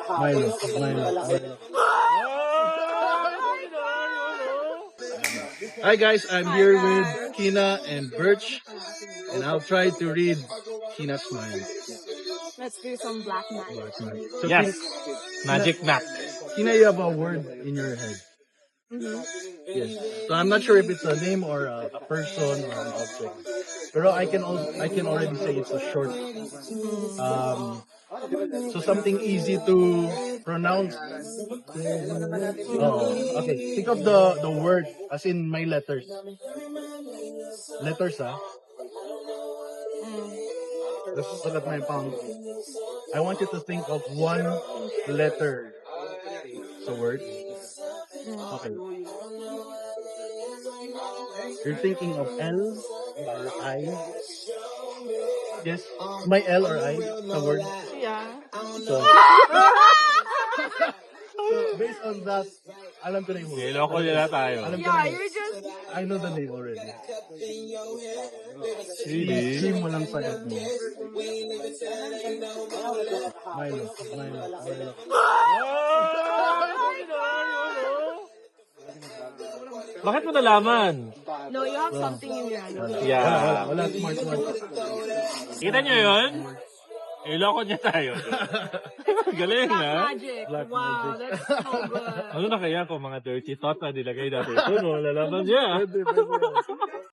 Milo. Milo. Hi guys, I'm here with Kina and Birch, and I'll try to read Kina's mind. Let's do some black magic. Black magic. So Yes. Magic map. Kina, you have a word in your head. Yes. So I'm not sure if it's a name or a person or an object. Pero I can already say it's a short. So something easy to pronounce. Oh, okay. Think of the word as in my letters. Letters, ah. Let's look at my palm. I want you to think of one letter. So word. Okay. You're thinking of L or I? Yes. My L or I? The word. Yeah. So, so based on that, alam ko na yung word. Niloko nila tayo. Alam ko Yeah, na yung you're just... I know the name already. Really? C mo lang sa head mo. Milo. Bakit mo nalaman? No, you have something in your hand. Yeah. Wala smart one. Kita nyo yun? Iloko niya tayo. Galing, Black ha? magic. Black Wow, magic. that's so good. Ano na kaya kung mga dirty thoughts na nilagay natin? Ito, no? Lalaman niya. Pwede.